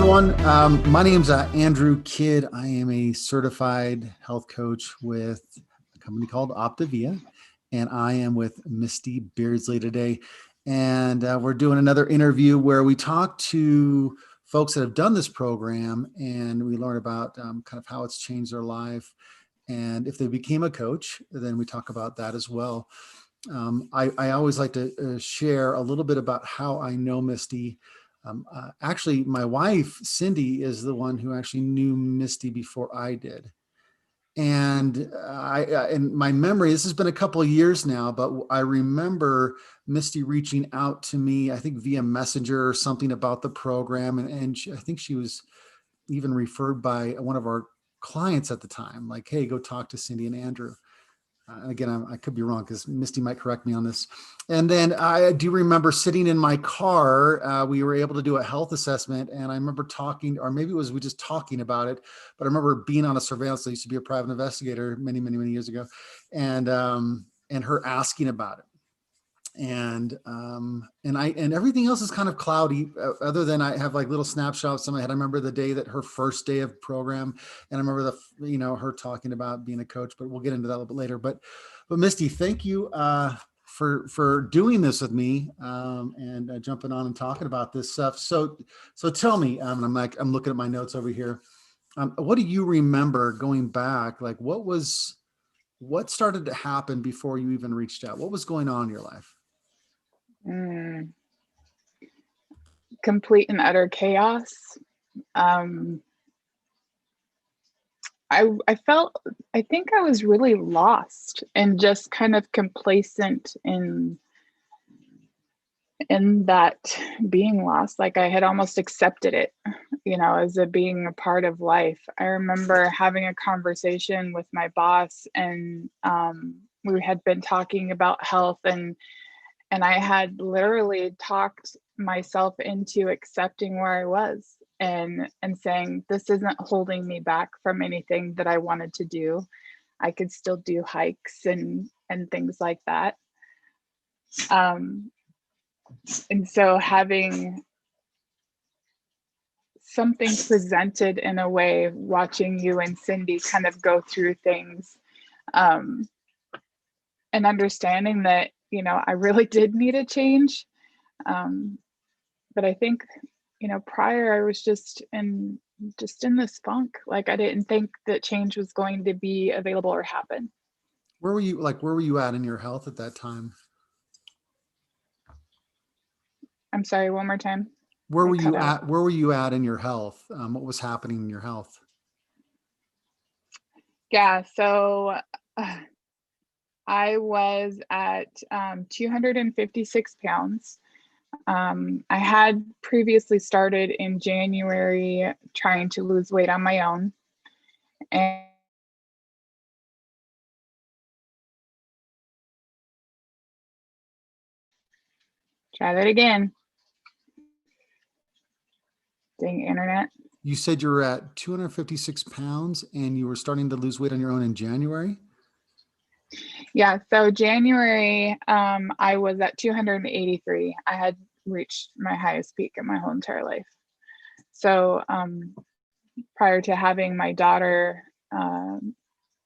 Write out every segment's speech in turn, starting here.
everyone. My name's Andrew Kidd. I am a certified health coach with a company called Optavia, and I am with Misty Beardsley today. And we're doing another interview where we talk to folks that have done this program, and we learn about kind of how it's changed their life. And if they became a coach, then we talk about that as well. I always like to share a little bit about how I know Misty. Actually, my wife, Cindy, is the one who actually knew Misty before I did. And in my memory, this has been a couple of years now, but I remember Misty reaching out to me, I think via Messenger or something about the program. And I think she was even referred by one of our clients at the time, like, hey, go talk to Cindy and Andrew. Again, I could be wrong because Misty might correct me on this. And then I do remember sitting in my car. We were able to do a health assessment, and I remember talking, or maybe it was we just talking about it. But I remember being on a surveillance. I used to be a private investigator many years ago, and her asking about it. And everything else is kind of cloudy, other than I have like little snapshots in my head. I remember the day that her first day of program, and I remember her talking about being a coach, but we'll get into that a little bit later. But Misty, thank you for doing this with me, and jumping on and talking about this stuff. So tell me, I'm looking at my notes over here. What do you remember going back? Like, what started to happen before you even reached out? What was going on in your life? Complete and utter chaos. I think I was really lost and just kind of complacent in that being lost. Like I had almost accepted it, as a being a part of life. I remember having a conversation with my boss, and we had been talking about health, and I had literally talked myself into accepting where I was and saying, this isn't holding me back from anything that I wanted to do. I could still do hikes and things like that. And so having something presented in a way, watching you and Cindy kind of go through things, and understanding that, I really did need a change. But I think, prior I was just in this funk. Like I didn't think that change was going to be available or happen. Where were you at in your health at that time? I'm sorry, one more time. Where were you at in your health? What was happening in your health? Yeah, so I was at 256 pounds. I had previously started in January trying to lose weight on my own. And try that again. Dang internet. You said you were at 256 pounds and you were starting to lose weight on your own in January? Yeah, so January, I was at 283. I had reached my highest peak in my whole entire life. So prior to having my daughter,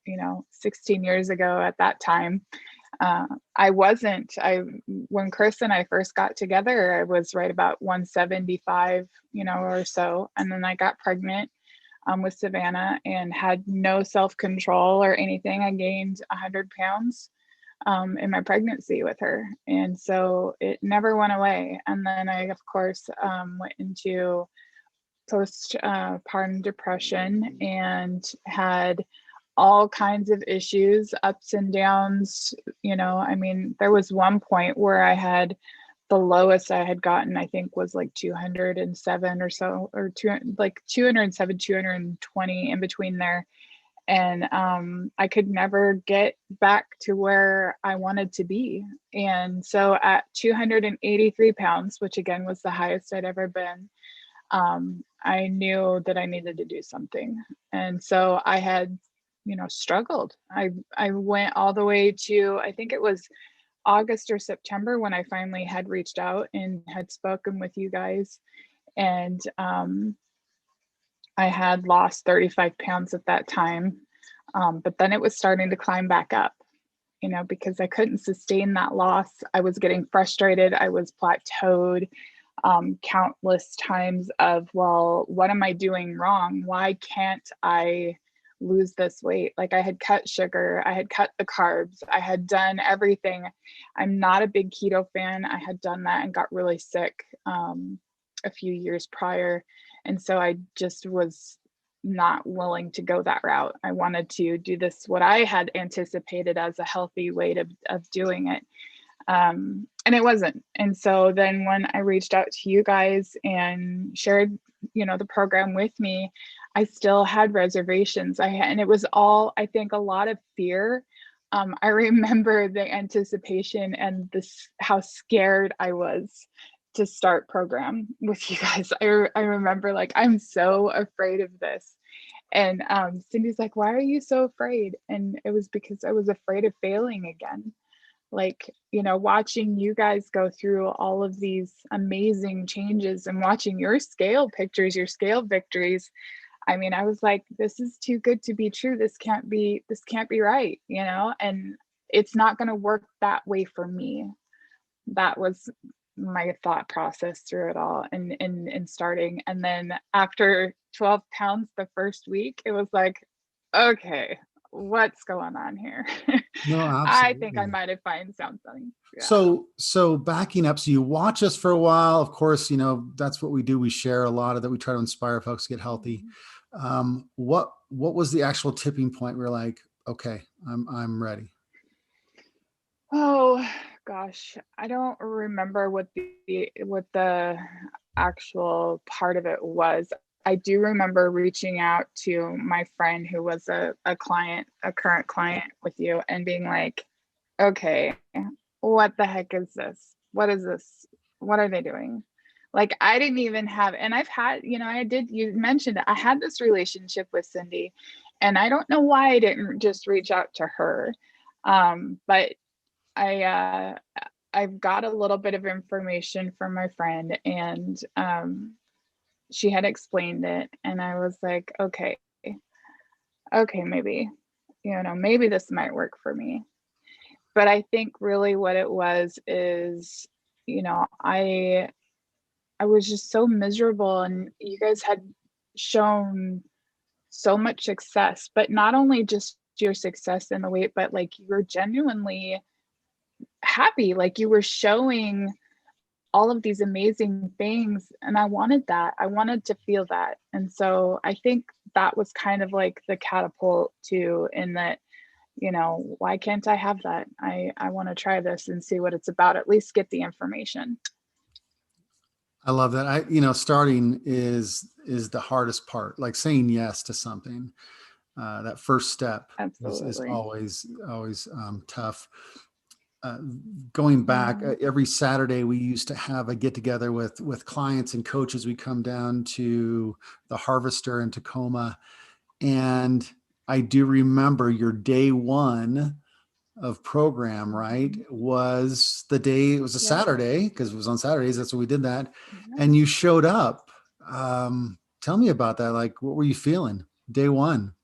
16 years ago at that time, when Chris and I first got together, I was right about 175, or so. And then I got pregnant with Savannah and had no self-control or anything. I gained 100 pounds in my pregnancy with her. And so it never went away. And then I, of course, went into postpartum depression and had all kinds of issues, ups and downs. There was one point where I had the lowest I had gotten, I think, was like 207 or so, or 207, 220 in between there. And I could never get back to where I wanted to be. And so at 283 pounds, which again was the highest I'd ever been, I knew that I needed to do something. And so I had, struggled. I went all the way to, I think it was August or September when I finally had reached out and had spoken with you guys. And I had lost 35 pounds at that time. But then it was starting to climb back up, because I couldn't sustain that loss. I was getting frustrated. I was plateaued, countless times of, well, what am I doing wrong? Why can't I lose this weight? Like, I had cut sugar, I had cut the carbs, I had done everything. I'm not a big keto fan. I had done that and got really sick a few years prior. And so I just was not willing to go that route. I wanted to do this, what I had anticipated as a healthy way of doing it. And it wasn't. And so then when I reached out to you guys and shared, the program with me, I still had reservations. And it was all, I think, a lot of fear. I remember the anticipation and how scared I was to start program with you guys. I remember, like, I'm so afraid of this. And Cindy's like, why are you so afraid? And it was because I was afraid of failing again. Like, watching you guys go through all of these amazing changes and watching your scale pictures, your scale victories. I mean, I was like, this is too good to be true. This can't be right, and it's not going to work that way for me. That was my thought process through it all and in starting. And then after 12 pounds the first week, it was like, okay, what's going on here? No, I think I absolutely. might have found something. Yeah. So backing up, so you watch us for a while. Of course, that's what we do. We share a lot of that. We try to inspire folks to get healthy. What was the actual tipping point? We're like, okay, I'm ready. Oh gosh, I don't remember what the actual part of it was. I do remember reaching out to my friend who was a client, a current client with you, and being like, okay, what the heck is this? What is this? What are they doing? Like, I didn't even have, and I've had, you mentioned it, I had this relationship with Cindy, and I don't know why I didn't just reach out to her. But I've got a little bit of information from my friend, and she had explained it, and I was like, okay, maybe, maybe this might work for me. But I think really what it was is, I was just so miserable, and you guys had shown so much success, but not only just your success in the weight, but like you were genuinely happy, like you were showing all of these amazing things, and I wanted that. I wanted to feel that. And so I think that was kind of like the catapult to, in that, why can't I have that? I want to try this and see what it's about, at least get the information. I love that. Starting is the hardest part, like saying yes to something. That first step is Absolutely. always tough. Uh, Going back, Yeah. every Saturday we used to have a get together with clients and coaches. We come down to the Harvester in Tacoma, and I do remember your day one of program, right? Was the day, it was a Yep. Saturday, because it was on Saturdays. That's when we did that. Yep. And you showed up. Tell me about that. Like, what were you feeling day one?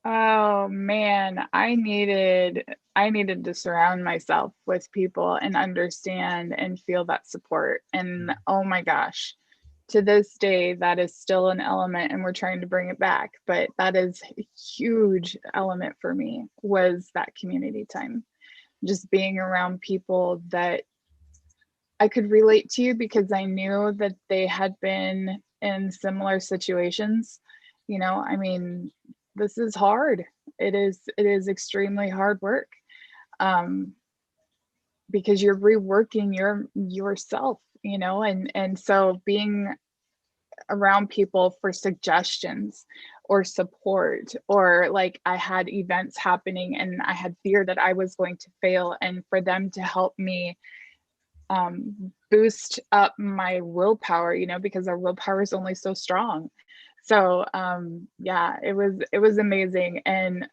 Oh man, I needed to surround myself with people and understand and feel that support. And oh my gosh, to this day, that is still an element, and we're trying to bring it back. But that is a huge element for me, was that community time. Just being around people that I could relate to, because I knew that they had been in similar situations. I mean, this is hard. It is extremely hard work. Um, because you're reworking yourself, and so being around people for suggestions or support, or like I had events happening and I had fear that I was going to fail, and for them to help me boost up my willpower, because our willpower is only so strong. So yeah, it was amazing. And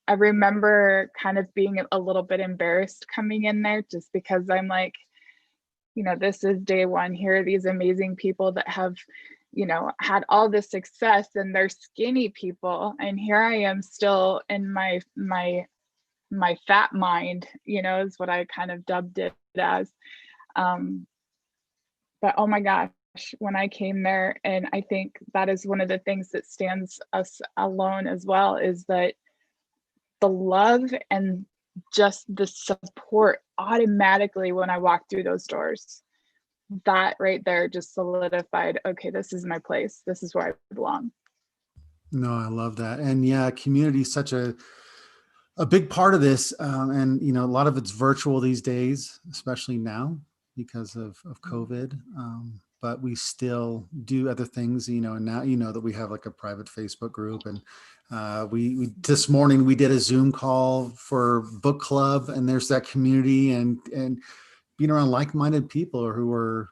I remember kind of being a little bit embarrassed coming in there, just because I'm like, this is day one. Here are these amazing people that have, had all this success and they're skinny people. And here I am still in my fat mind, is what I kind of dubbed it as. But oh my gosh, when I came there, and I think that is one of the things that stands us alone as well, is that the love and just the support automatically when I walked through those doors, that right there just solidified, okay, this is my place. This is where I belong. No, I love that. And yeah, community is such a big part of this. And, a lot of it's virtual these days, especially now because of COVID. But we still do other things, and now, that we have like a private Facebook group, and we this morning we did a Zoom call for book club, and there's that community and being around like-minded people who are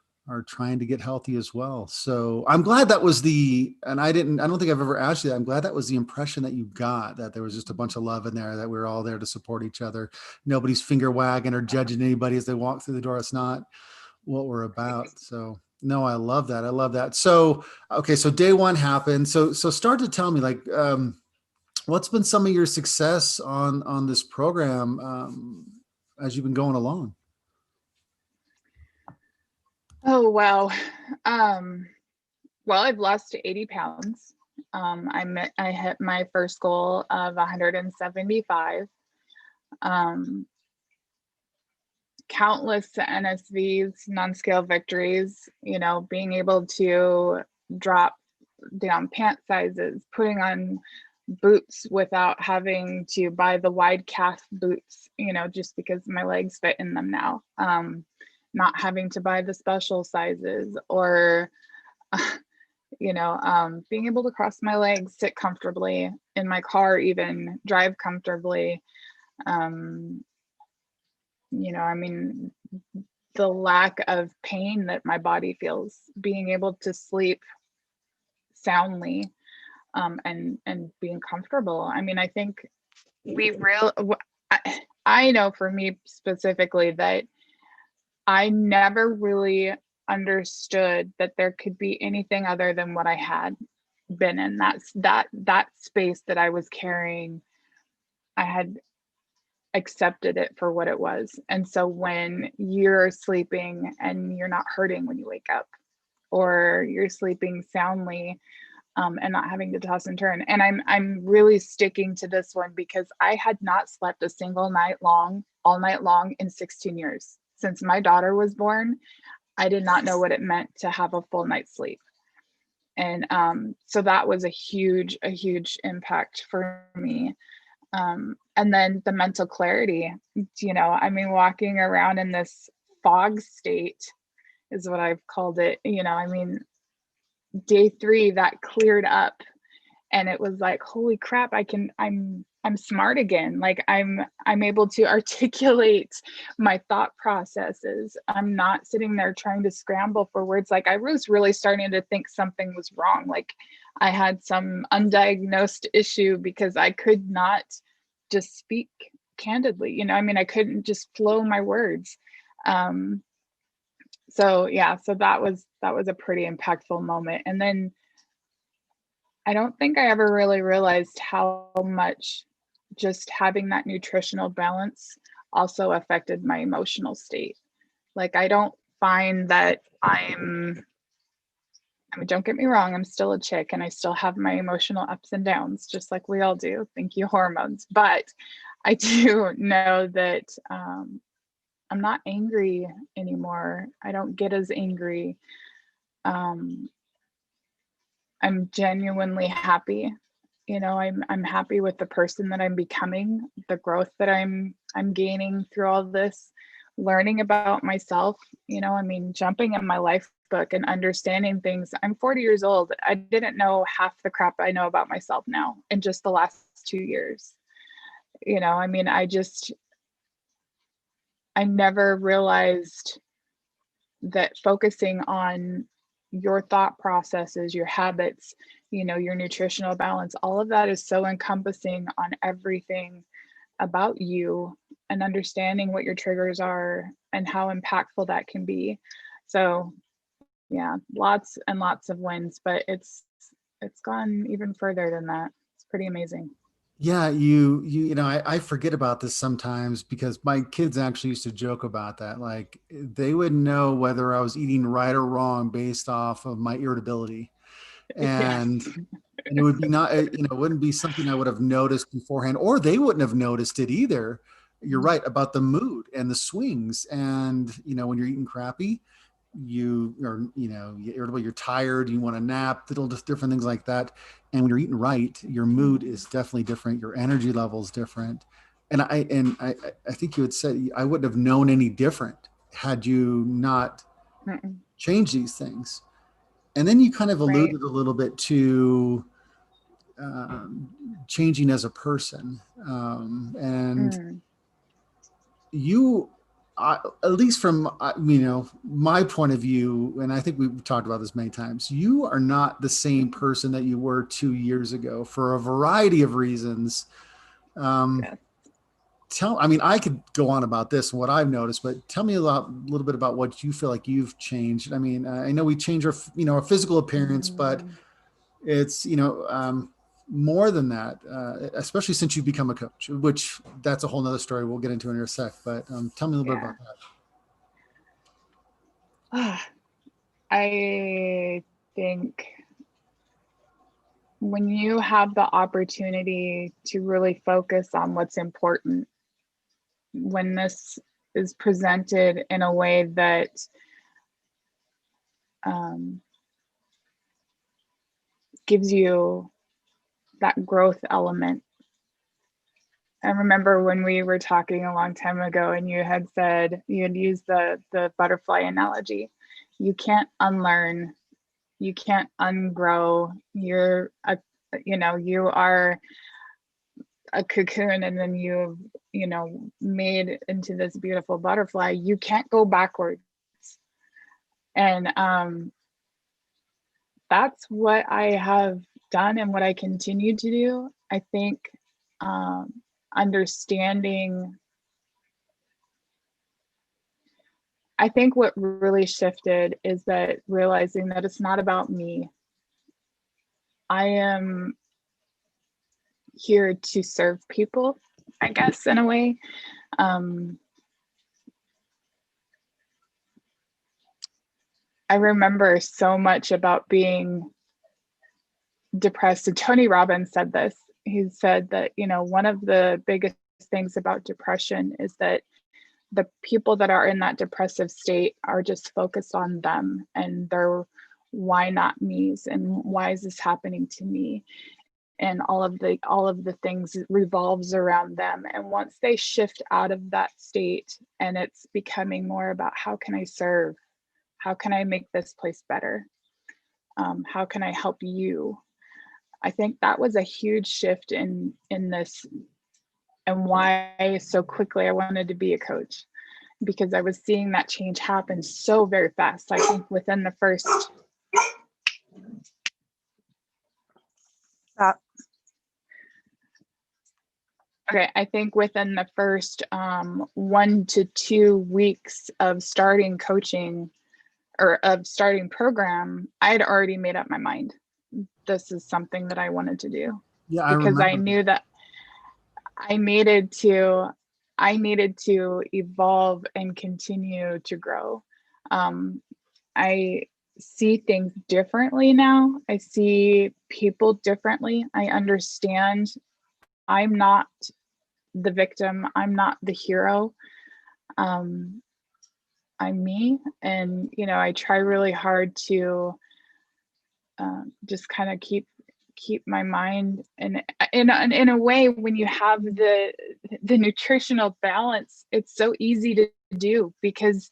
trying to get healthy as well. So I'm glad that was and I don't think I've ever asked you that. I'm glad that was the impression that you got, that there was just a bunch of love in there, that we were all there to support each other. Nobody's finger wagging or judging anybody as they walk through the door. It's not what we're about. So no, I love that. I love that. So, okay. So day one happened. So start to tell me, like, what's been some of your success on this program as you've been going along? Oh, wow. Well, I've lost 80 pounds. I hit my first goal of 175. Countless NSVs, non-scale victories, being able to drop down pant sizes, putting on boots without having to buy the wide calf boots, just because my legs fit in them now. Not having to buy the special sizes, or being able to cross my legs, sit comfortably in my car, even drive comfortably. The lack of pain that my body feels, being able to sleep soundly, and being comfortable. I think I know for me specifically that I never really understood that there could be anything other than what I had been in. That space that I was carrying, I had accepted it for what it was. And so when you're sleeping and you're not hurting when you wake up, or you're sleeping soundly, and not having to toss and turn. And I'm really sticking to this one because I had not slept a single night long, all night long, in 16 years. Since my daughter was born, I did not know what it meant to have a full night's sleep. And so that was a huge impact for me. And then the mental clarity, walking around in this fog state is what I've called it. Day 3, that cleared up, and it was like, holy crap, I'm smart again. Like I'm able to articulate my thought processes. I'm not sitting there trying to scramble for words. Like I was really starting to think something was wrong. Like I had some undiagnosed issue because I could not just speak candidly. I couldn't just flow my words. So that was a pretty impactful moment. And then I don't think I ever really realized how much just having that nutritional balance also affected my emotional state. Like I don't find that don't get me wrong, I'm still a chick and I still have my emotional ups and downs, just like we all do. Thank you, hormones. But I do know that I'm not angry anymore. I don't get as angry. I'm genuinely happy. I'm happy with the person that I'm becoming, the growth that I'm gaining through all this, learning about myself. Jumping in my life book and understanding things. I'm 40 years old. I didn't know half the crap I know about myself now in just the last 2 years. I never realized that focusing on your thought processes, your habits, your nutritional balance, all of that is so encompassing on everything about you, and understanding what your triggers are and how impactful that can be. So, yeah, lots and lots of wins, but it's gone even further than that. It's pretty amazing. Yeah, I forget about this sometimes because my kids actually used to joke about that. Like they would know whether I was eating right or wrong based off of my irritability. Yeah. And it would be not, it wouldn't be something I would have noticed beforehand, or they wouldn't have noticed it either. You're right about the mood and the swings. And, when you're eating crappy, you are, you're irritable, you're tired, you want to nap, little just different things like that. And when you're eating right, your mood is definitely different. Your energy level is different. And I think you had said I wouldn't have known any different had you not Mm-mm. changed these things. And then you kind of Right. alluded a little bit to changing as a person. And Mm. you, at least from my point of view, and I think we've talked about this many times, you are not the same person that you were 2 years ago for a variety of reasons. Um, Yes. I could go on about this and what I've noticed, but tell me a little bit about what you feel like you've changed. I mean, I know we change our physical appearance, but Mm. it's more than that, especially since you've become a coach, which that's a whole nother story we'll get into in a sec. But tell me a little bit Yeah. about that. I think when you have the opportunity to really focus on what's important, when this is presented in a way that um, gives you that growth element. I remember when we were talking a long time ago and you had said, you had used the butterfly analogy. You can't unlearn, you can't ungrow. You are a cocoon and then made into this beautiful butterfly. You can't go backwards. And that's what I have done and what I continue to do. I think um, understanding, I think what really shifted is that realizing that it's not about me. I am here to serve people, I guess, in a way. Um, I remember so much about being depressed. And Tony Robbins said this. He said that, one of the biggest things about depression is that the people that are in that depressive state are just focused on them and their why not me's and why is this happening to me, and all of the things revolves around them. And once they shift out of that state and it's becoming more about how can I serve, how can I make this place better, how can I help you, I think that was a huge shift in this, and why so quickly I wanted to be a coach, because I was seeing that change happen so very fast. I think within the first okay, I think within the first 1 to 2 weeks of starting coaching or of starting program, I had already made up my mind. This is something that I wanted to do, Yeah, I because I remember that. knew that I needed to I needed to evolve and continue to grow. Um, I see things differently now. I see people differently. I understand I'm not the victim. I'm not the hero. Um, I'm me. And, I try really hard to just kind of keep my mind in a way. When you have the nutritional balance, it's so easy to do, because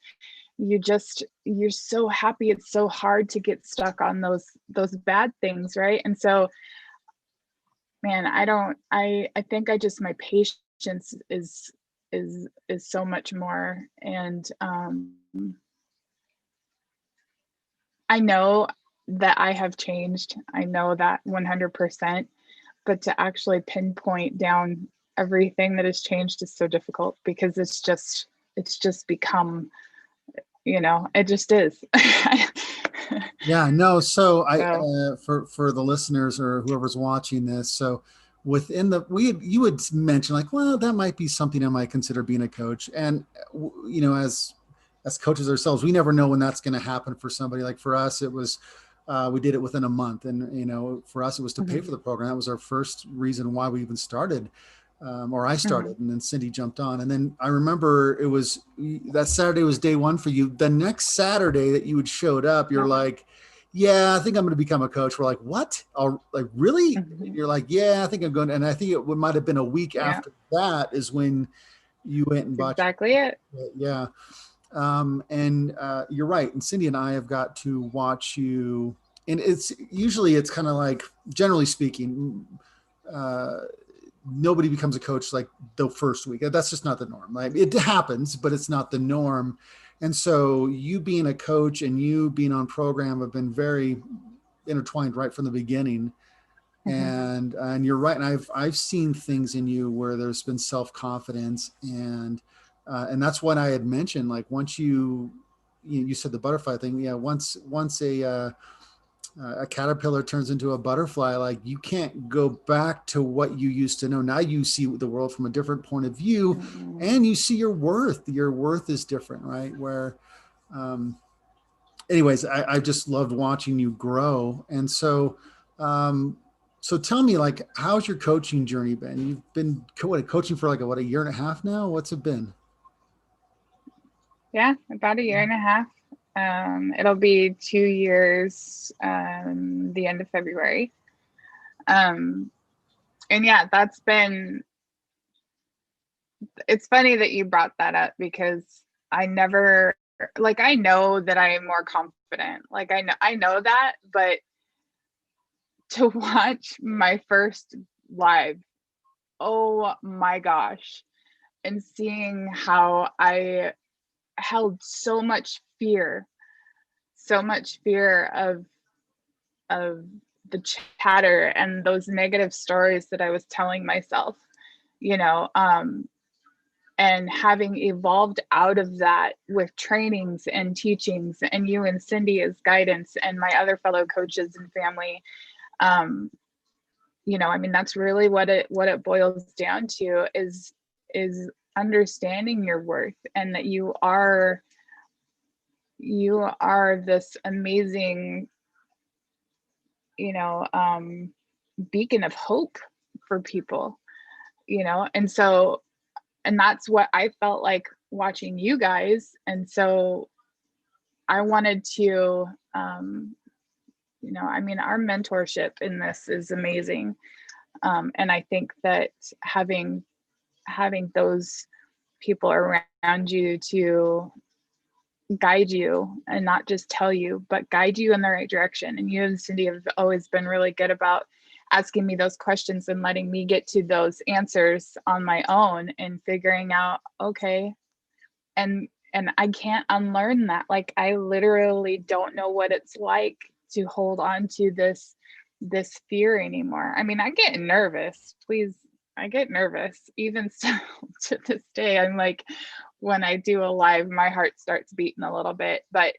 you're so happy. It's so hard to get stuck on those bad things, right? And so, man, I think I just, my patience is so much more. And I know that I have changed. I know that 100%, but to actually pinpoint down everything that has changed is so difficult, because it's just become, it just is. Yeah, no. So I, So, for the listeners or whoever's watching this, so within the you had mentioned like, well, that might be something I might consider being a coach, and you know, as coaches ourselves, we never know when that's going to happen for somebody. Like for us, it was. We did it within a month, and you know, for us, it was to pay mhm, for the program. That was our first reason why we even started, or I mhm, started, and then Cindy jumped on. And then I remember it was that Saturday was day one for you. The next Saturday that you had showed up, you're yeah, like, yeah, I think I'm going to become a coach. We're like, what? Oh, like, really? mhm, You're like, yeah, I think I'm going to. And I think it might have been a week yeah, after that is when you went and that's bought exactly it. your, yeah. And you're right. And Cindy and I have got to watch you. And it's kind of like, generally speaking, uh, nobody becomes a coach like the first week. That's just not the norm. Like it happens, but it's not the norm. And so you being a coach and you being on program have been very intertwined right from the beginning. Mhm, And you're right. And I've seen things in you where there's been self-confidence and that's what I had mentioned. Like once you said the butterfly thing. Yeah. Once a caterpillar turns into a butterfly, like you can't go back to what you used to know. Now you see the world from a different point of view, mhm. and you see your worth is different, right? Where um anyways, I just loved watching you grow. And um so tell me, like, how's your coaching journey been? You've been coaching for like a year and a half now. What's it been? Yeah, about a year and a half. It'll be 2 years, the end of February. Um, and yeah, it's funny that you brought that up because I never, like, I know that I am more confident. Like, I know that, but to watch my first live, oh my gosh, and seeing how I held so much fear of the chatter and those negative stories that I was telling myself, you know, and having evolved out of that with trainings and teachings and you and Cindy as guidance and my other fellow coaches and family. um, I mean, that's really what it boils down to is understanding your worth and that you are this amazing, you know um, beacon of hope for people, and that's what I felt like watching you guys. And so I wanted to, I mean, our mentorship in this is amazing. And I think that having those people around you to guide you and not just tell you, but guide you in the right direction. And you and Cindy have always been really good about asking me those questions and letting me get to those answers on my own and figuring out, okay, and I can't unlearn that. Like I literally don't know what it's like to hold on to this fear anymore. I mean, I get nervous. Please, I get nervous. Even still to this day, I'm like, when I do a live, my heart starts beating a little bit. But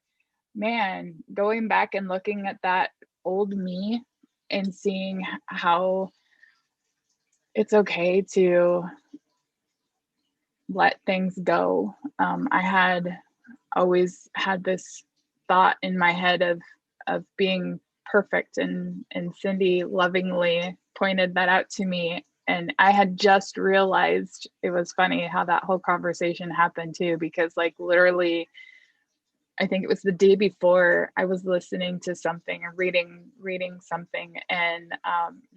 man, going back and looking at that old me and seeing how it's okay to let things go. I had always had this thought in my head of being perfect, and Cindy lovingly pointed that out to me, and I had just realized. It was funny how that whole conversation happened too, because like literally I think it was the day before I was listening to something or reading something, and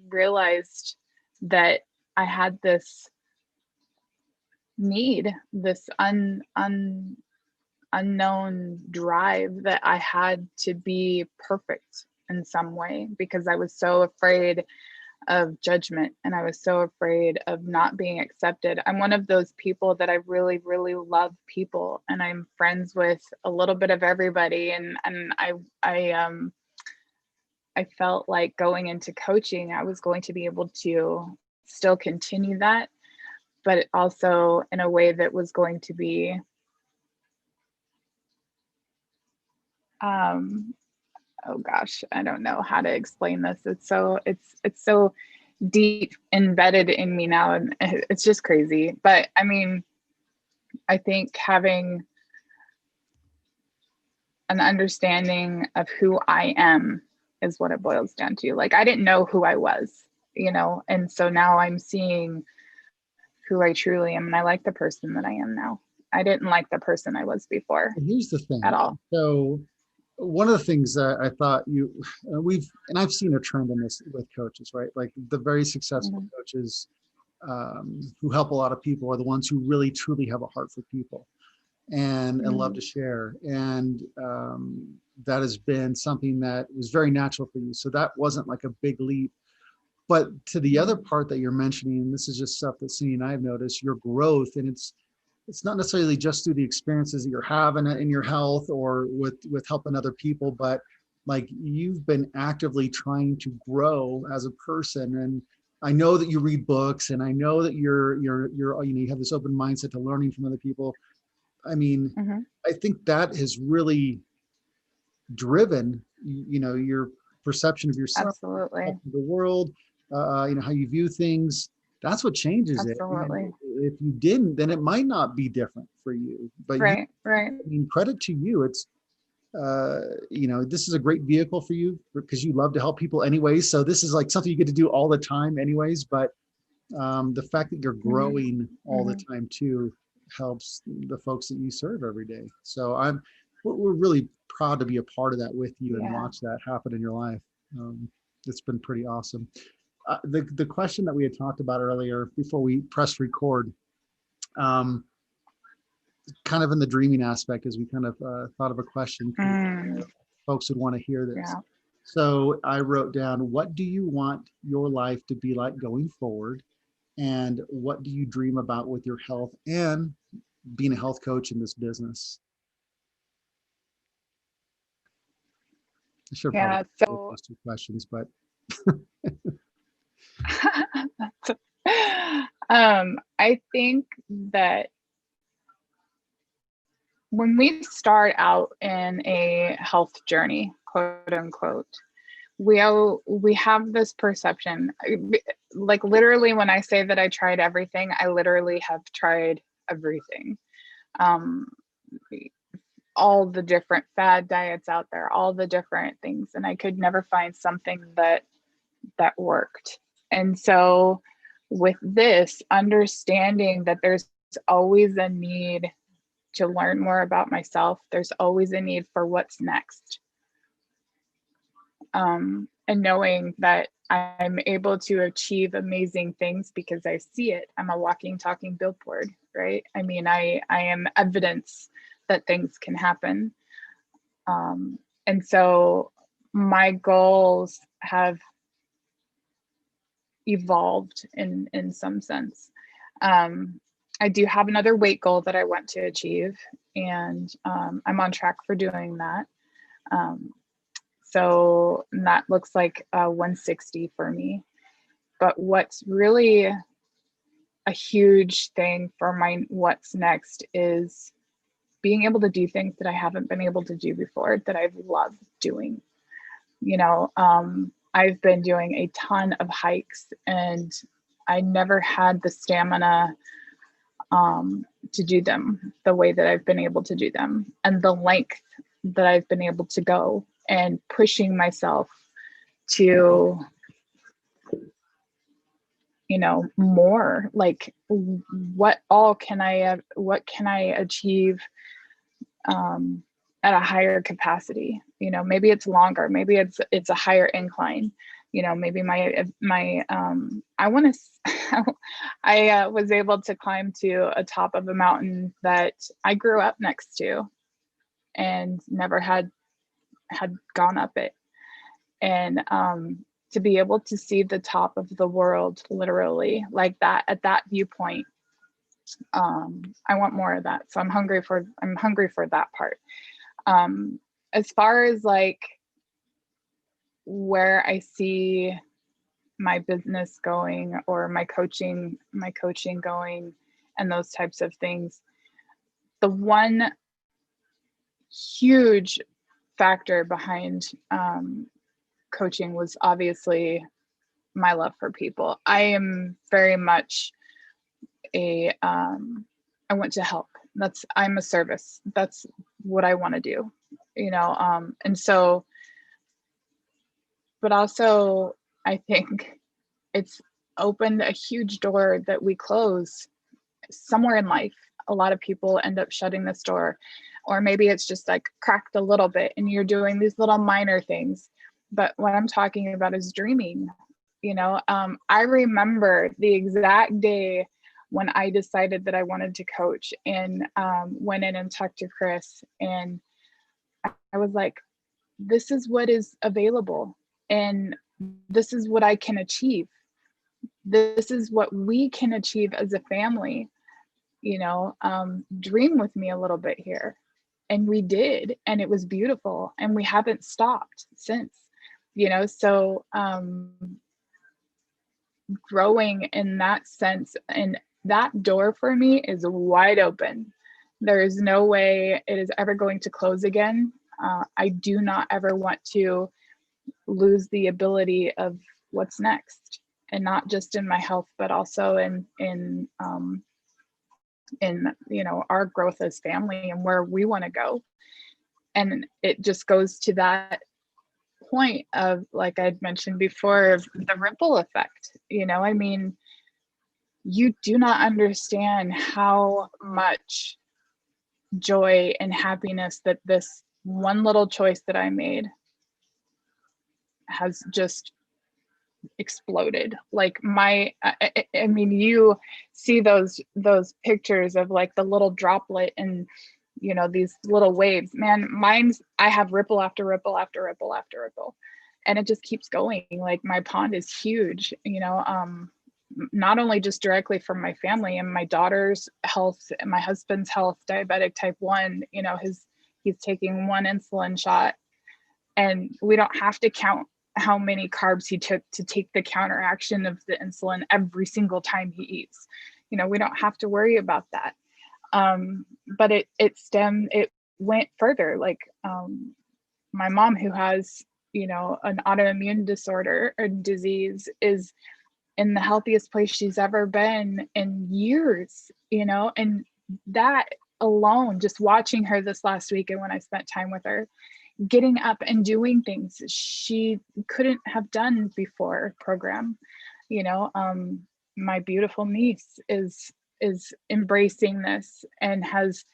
realized that I had this need, this unknown drive that I had to be perfect in some way because I was so afraid of judgment and I was so afraid of not being accepted. I'm one of those people that I really, really love people and I'm friends with a little bit of everybody. And I felt like going into coaching, I was going to be able to still continue that, but also in a way that was going to be um oh gosh, I don't know how to explain this. It's so deep embedded in me now, and it's just crazy. But I mean, I think having an understanding of who I am is what it boils down to. Like, I didn't know who I was, and so now I'm seeing who I truly am, and I like the person that I am now. I didn't like the person I was before And here's the at thing. all. So one of the things that I thought and I've seen a trend in this with coaches, right? Like the very successful Mhm. coaches who help a lot of people are the ones who really truly have a heart for people and love Mhm. to share. And that has been something that was very natural for you. So that wasn't like a big leap. But to the other Mhm. part that you're mentioning, and this is just stuff that Cindy and I have noticed, your growth, and it's not necessarily just through the experiences that you're having in your health or with helping other people, but like you've been actively trying to grow as a person. And I know that you read books, and I know that you're you have this open mindset to learning from other people. I mean, Mhm. I think that has really driven, your perception of yourself, Absolutely. perception of the world, how you view things. That's what changes it. And Absolutely. if you didn't, then it might not be different for you. But Right. Right. I mean, credit to you. It's, this is a great vehicle for you because you love to help people anyways. So this is like something you get to do all the time anyways. But the fact that you're Mhm. growing all the Mhm. time too helps the folks that you serve every day. So we're really proud to be a part of that with you and Yeah. watch that happen in your life. It's been pretty awesome. The question that we had talked about earlier before we pressed record, um, kind of in the dreaming aspect, as we kind of thought of a question because Mm. folks would want to hear this. Yeah. So I wrote down, what do you want your life to be like going forward? And what do you dream about with your health and being a health coach in this business? I should have probably Yeah. with So those two questions, but I think that when we start out in a health journey, quote unquote, we have this perception, like literally when I say that I tried everything, I literally have tried everything. Um, all the different fad diets out there, all the different things, and I could never find something that worked. And so with this, understanding that there's always a need to learn more about myself, there's always a need for what's next. And knowing that I'm able to achieve amazing things because I see it. I'm a walking, talking billboard, right? I mean, I am evidence that things can happen. And so my goals have evolved in some sense. Um, I do have another weight goal that I want to achieve, and I'm on track for doing that. Um, so that looks like 160 for me. But what's really a huge thing for my what's next is being able to do things that I haven't been able to do before that I've loved doing. I've been doing a ton of hikes, and I never had the stamina to do them the way that I've been able to do them, and the length that I've been able to go, and pushing myself to, more like what can I achieve at a higher capacity. Maybe it's longer, maybe it's a higher incline. Maybe I want to I was able to climb to a top of a mountain that I grew up next to and never had gone up it. And to be able to see the top of the world literally like that at that viewpoint, I want more of that. So I'm hungry for that part. As far as like where I see my business going or my coaching going and those types of things, the one huge factor behind coaching was obviously my love for people. I am very much I want to help. I'm a service. That's what I want to do, and so, but also I think it's opened a huge door that we close somewhere in life. A lot of people end up shutting this door, or maybe it's just like cracked a little bit and you're doing these little minor things. But what I'm talking about is dreaming. I remember the exact day when I decided that I wanted to coach, and went in and talked to Chris, and I was like, this is what is available, and this is what I can achieve. This is what we can achieve as a family. Dream with me a little bit here. And we did, and it was beautiful, and we haven't stopped since. So growing in that sense, and that door for me is wide open. There is no way it is ever going to close again. I do not ever want to lose the ability of what's next, and not just in my health, but also in our growth as family and where we want to go. And it just goes to that point of, like I'd mentioned before, of the ripple effect. I mean, you do not understand how much joy and happiness that this one little choice that I made has just exploded. Like I mean, you see those pictures of like the little droplet and these little waves. Man, I have ripple after ripple after ripple after ripple, and it just keeps going. Like my pond is huge, not only just directly from my family and my daughter's health and my husband's health, diabetic type 1, he's taking 1 insulin shot, and we don't have to count how many carbs he took to take the counteraction of the insulin every single time he eats. We don't have to worry about that. But it went further. Like my mom, who has, an autoimmune disorder or disease, is in the healthiest place she's ever been in years, and that alone, just watching her this last weekend when I spent time with her, getting up and doing things she couldn't have done before program. My beautiful niece is embracing this and has,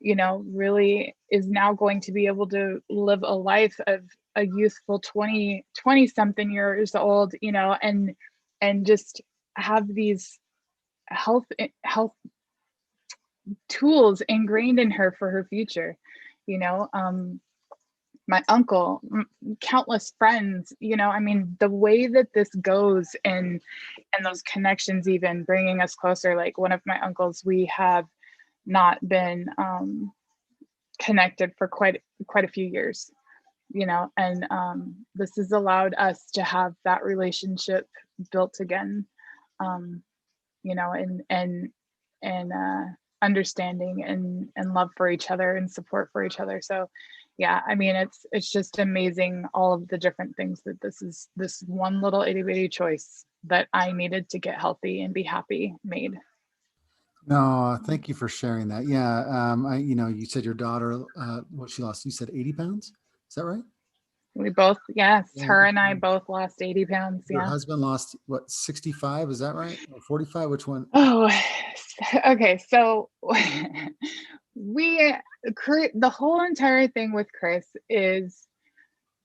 really is now going to be able to live a life of a youthful 20 something years old, and just have these health tools ingrained in her for her future. My uncle, countless friends, I mean, the way that this goes, and those connections even bringing us closer. Like one of my uncles, we have not been connected for quite a few years, and this has allowed us to have that relationship built again, and understanding and love for each other and support for each other. So yeah, I mean, it's just amazing, all of the different things that this one little itty bitty choice that I needed to get healthy and be happy made. No, thank you for sharing that. Yeah. You said your daughter, what she lost, you said 80 pounds. Is that right? We both, yes, Yeah. her and I both lost 80 pounds. Your Yeah. husband lost what, 65? Is that right? Or 45? Which one? Oh, okay. So the whole entire thing with Chris is,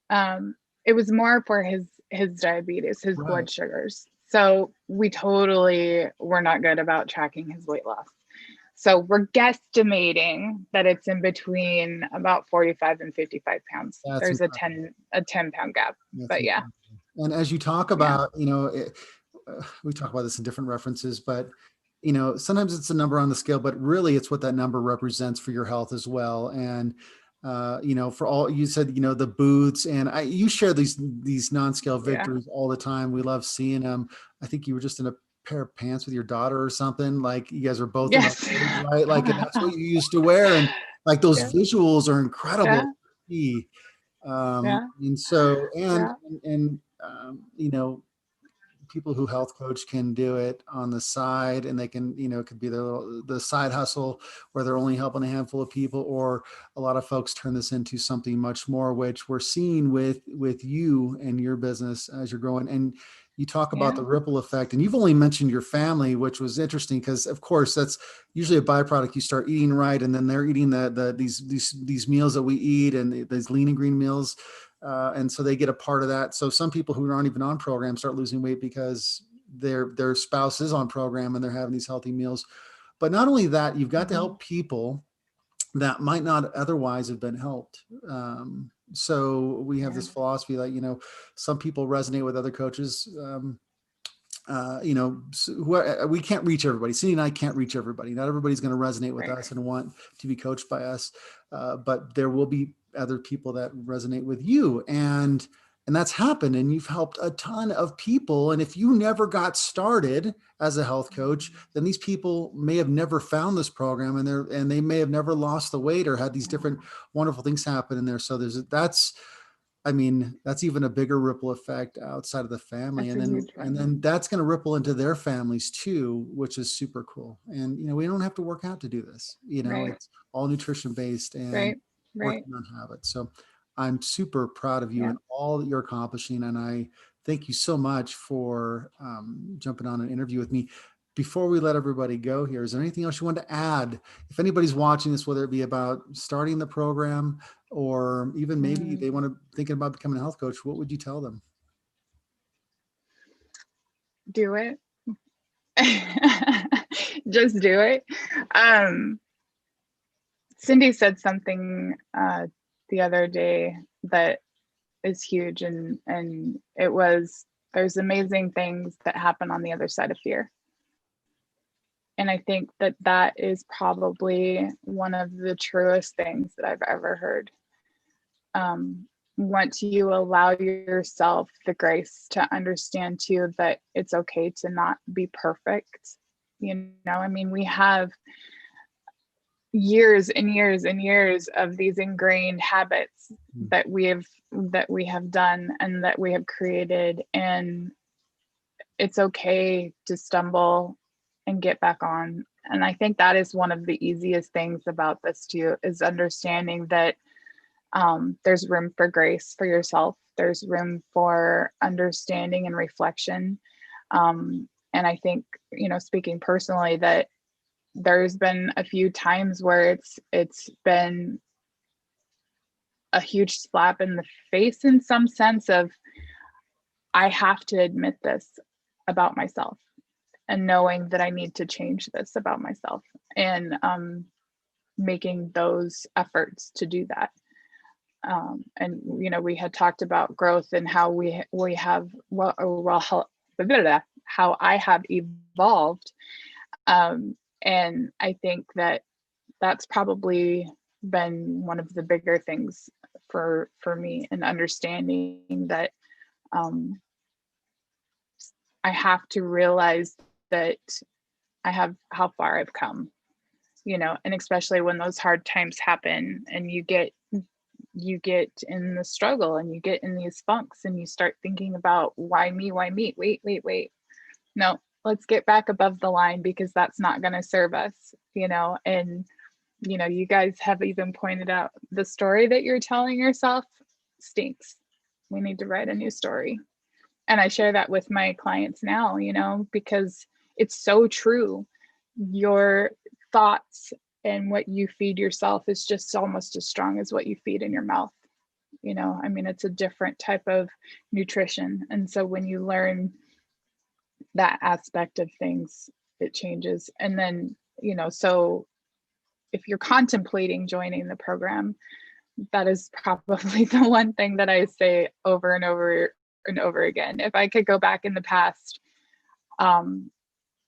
it was more for his diabetes, his Right. blood sugars. So we totally were not good about tracking his weight loss. So we're guesstimating that it's in between about 45 and 55 pounds. That's There's incredible. a 10 pound gap. That's But yeah. incredible. And as you talk Yeah. about, we talk about this in different references, but sometimes it's a number on the scale, but really it's what that number represents for your health as well. And for all you said, the booths, and you share these non-scale Yeah. victories all the time. We love seeing them. I think you were just in a pair of pants with your daughter or something. Like you guys are both in our Yes. age, right? Like, and that's what you used to wear. And like those Yeah. visuals are incredible Yeah. to see. Yeah. And so, Yeah. you know, people who health coach can do it on the side, and they can, it could be the side hustle where they're only helping a handful of people, or a lot of folks turn this into something much more, which we're seeing with you and your business as you're growing. And you talk about Yeah. the ripple effect, and you've only mentioned your family, which was interesting because of course that's usually a byproduct. You start eating right, and then they're eating these meals that we eat, and these lean and green meals, and so they get a part of that. So some people who aren't even on program start losing weight because their spouse is on program and they're having these healthy meals. But not only that, you've got to Mhm. help people that might not otherwise have been helped. So we have Yeah. this philosophy that, some people resonate with other coaches. We can't reach everybody. Cindy and I can't reach everybody. Not everybody's going to resonate with Right. us and want to be coached by us. But there will be other people that resonate with you. And that's happened. And you've helped a ton of people. And if you never got started as a health coach, then these people may have never found this program, and they may have never lost the weight or had these Yeah. different wonderful things happen in there. So that's even a bigger ripple effect outside of the family. That's And a then, huge and one. then that's going to ripple into their families too, which is super cool. And, we don't have to work out to do this. Right. It's all nutrition based and Right. Right. working on habits. So I'm super proud of you Yeah. and all that you're accomplishing. And I thank you so much for jumping on an interview with me. Before we let everybody go here, is there anything else you want to add? If anybody's watching this, whether it be about starting the program, or even maybe Mm. they want to thinking about becoming a health coach, what would you tell them? Do it. Just do it. Um, Cindy said something the other day that is huge, and it was, there's amazing things that happen on the other side of fear. And I think that that is probably one of the truest things that I've ever heard. Um, Once you allow yourself the grace to understand too that it's okay to not be perfect, I mean, we have years and years and years of these ingrained habits Hmm. that we have done and that we have created, and it's okay to stumble and get back on. And I think that is one of the easiest things about this too, is understanding that there's room for grace for yourself. There's room for understanding and reflection. And I think, speaking personally, that there's been a few times where it's been a huge slap in the face in some sense of, I have to admit this about myself, and knowing that I need to change this about myself, and making those efforts to do that. And we had talked about growth and how we have, how I have evolved, and I think that that's probably been one of the bigger things for me, in understanding that um, I have to realize that I have how far I've come, and especially when those hard times happen and you get in the struggle and you get in these funks and you start thinking about, why me, why me, wait, no, let's get back above the line, because that's not going to serve us, and you guys have even pointed out, the story that you're telling yourself stinks. We need to write a new story. And I share that with my clients now, because it's so true. Your thoughts and what you feed yourself is just almost as strong as what you feed in your mouth. I mean, it's a different type of nutrition. And so when you learn that aspect of things, it changes. And then, so if you're contemplating joining the program, that is probably the one thing that I say over and over and over again. If I could go back in the past, um,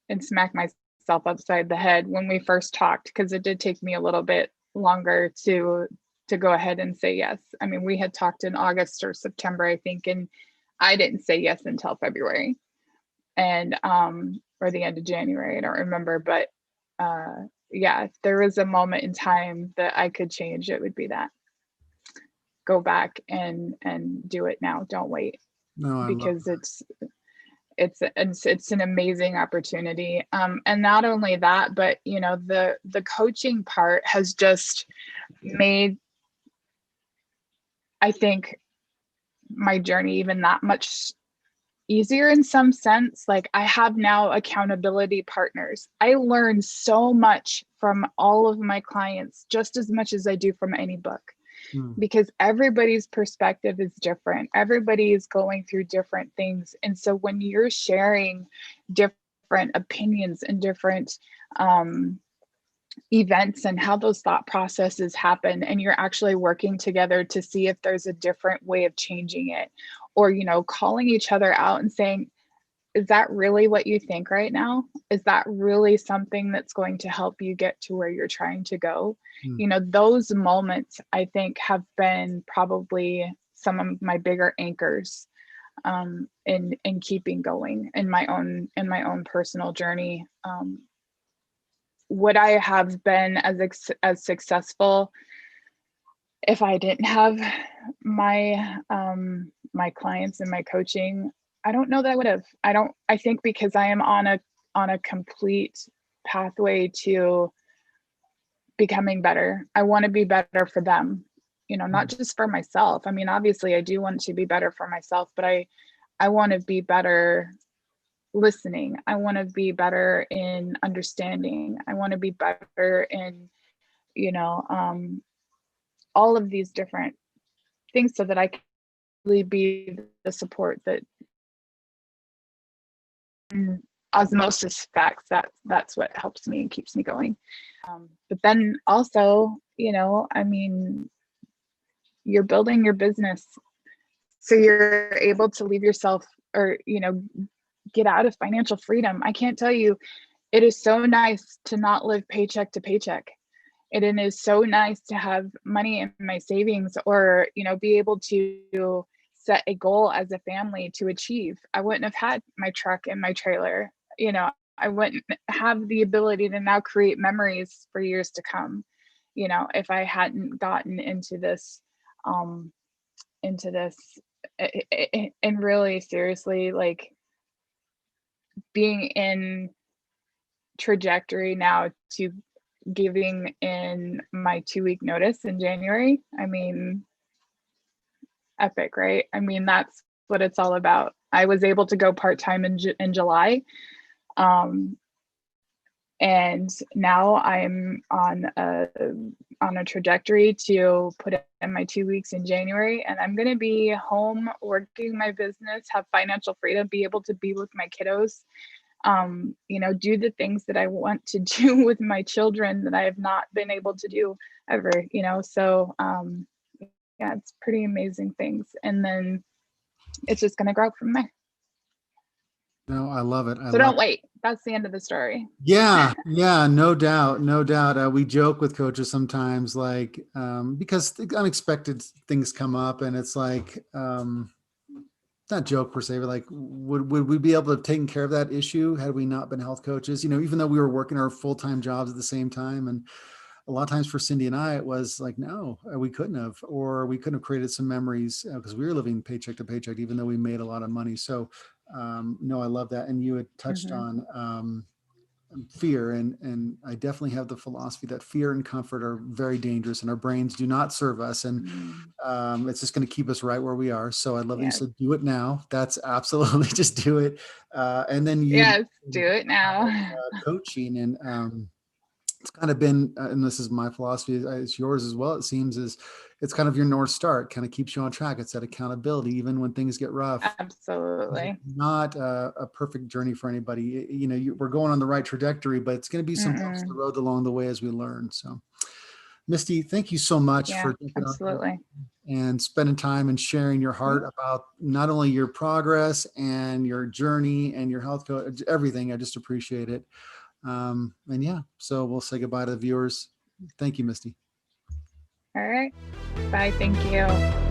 and smack myself upside the head when we first talked, because it did take me a little bit longer to go ahead and say yes. I mean, we had talked in August or September, I think, and I didn't say yes until February, and or the end of January. I don't remember, but yeah, if there was a moment in time that I could change, it would be that. go back and do it now. Don't wait, No, I love because it's an amazing opportunity. And not only that, but the coaching part has just made, I think, my journey even that much easier in some sense. Like, I have now accountability partners. I learn so much from all of my clients, just as much as I do from any book, because everybody's perspective is different. Everybody is going through different things. And so when you're sharing different opinions and different events and how those thought processes happen, and you're actually working together to see if there's a different way of changing it, or calling each other out and saying, is that really what you think right now? Is that really something that's going to help you get to where you're trying to go? Those moments, I think, have been probably some of my bigger anchors in keeping going in my own personal journey. Would I have been as successful if I didn't have my my clients and my coaching? I don't know that I would have. I think because I am on a complete pathway to becoming better. I want to be better for them, not just for myself. I mean, obviously I do want to be better for myself, but I want to be better listening. I want to be better in understanding. I want to be better in, all of these different things, so that I can really be the support that osmosis facts. That's what helps me and keeps me going. But then also, I mean, you're building your business, so you're able to leave yourself, or get out of financial freedom. I can't tell you, it is so nice to not live paycheck to paycheck. It is so nice to have money in my savings, or be able to set a goal as a family to achieve. I wouldn't have had my truck and my trailer. I wouldn't have the ability to now create memories for years to come, if I hadn't gotten into this and really seriously, like, being in trajectory now to giving in my 2-week notice in January. I mean, epic, right? I mean, that's what it's all about. I was able to go part-time in July. And now I'm on a trajectory to put in my 2 weeks in January, and I'm going to be home working my business, have financial freedom, be able to be with my kiddos, do the things that I want to do with my children that I have not been able to do ever, so yeah, it's pretty amazing things. And then it's just going to grow from there. No, I love it. So don't wait. That's the end of the story. Yeah, no doubt, no doubt. We joke with coaches sometimes, like, because unexpected things come up, and it's like, not joke per se, but like, would we be able to have taken care of that issue had we not been health coaches? Even though we were working our full-time jobs at the same time, and a lot of times for Cindy and I, it was like, no, we couldn't have, or we couldn't have created some memories because we were living paycheck to paycheck, even though we made a lot of money. So, no, I love that. And you had touched on fear, and I definitely have the philosophy that fear and comfort are very dangerous, and our brains do not serve us, and it's just going to keep us right where we are. So I love that you said do it now. That's absolutely just do it. And then you do it now. Coaching, and it's kind of been, and this is my philosophy, it's yours as well, it seems, is it's kind of your North Star. It kind of keeps you on track. It's that accountability, even when things get rough. Absolutely. It's not a perfect journey for anybody. We're going on the right trajectory, but it's going to be some bumps in the road along the way as we learn. So, Misty, thank you so much for jumping on and spending time and sharing your heart about not only your progress and your journey and your health coach, everything. I just appreciate it. And yeah, so we'll say goodbye to the viewers. Thank you, Misty. All right. Bye. Thank you.